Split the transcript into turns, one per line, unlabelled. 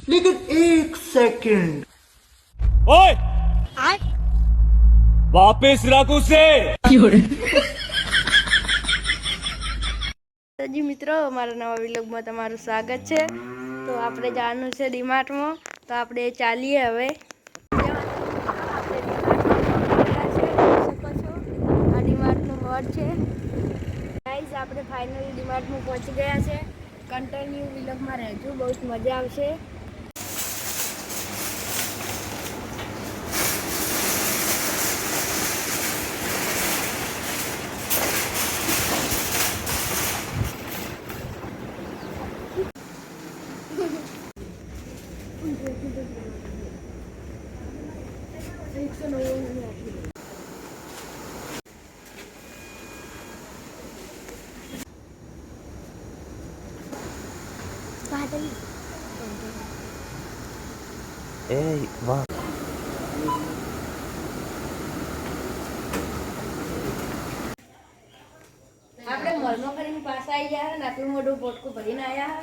लेकिन एक सेकंड
ओए वापस रख उसे।
તો જી મિત્રો, અમારા નવા વિલોગમાં તમારું સ્વાગત છે। તો આપણે જવાનું છે ડીમાર્ટમાં, તો આપણે ચાલીએ હવે। આ ડીમાર્ટનું બોર્ડ છે ગાઈઝ। આપણે ફાઇનલી ડીમાર્ટમાં પહોંચી ગયા છે। કન્ટિન્યુ વિલોગમાં રહેજો, બહુ જ મજા આવશે।
ए वाह
આપણે મોલમાં કરીને પાછા આવી ગયા ને આટલું મોટું પોટકું ભરીને આવ્યા।